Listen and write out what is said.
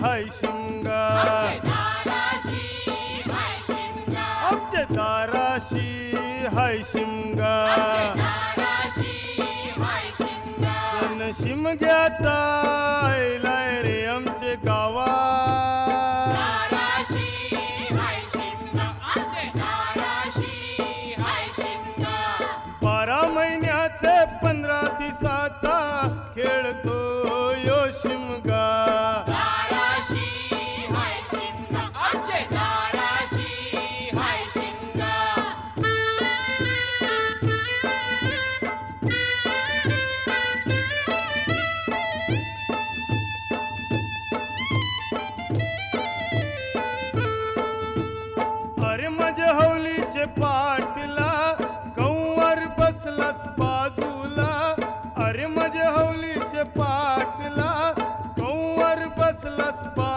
हाय शिमगा, आमचे दाराशी हाय शिमगा, सण शिमग्याचा आयलाय रे आमचे गावा, 12 महिन्याचे 15 दिवसाचा खेळतो यो शिमगा, अरे माझ्या हौलीचे पाटला कंवर बसलास बाजूला, अरे माझ्या हौलीचे पाटला कंवर बसलास बाजूला,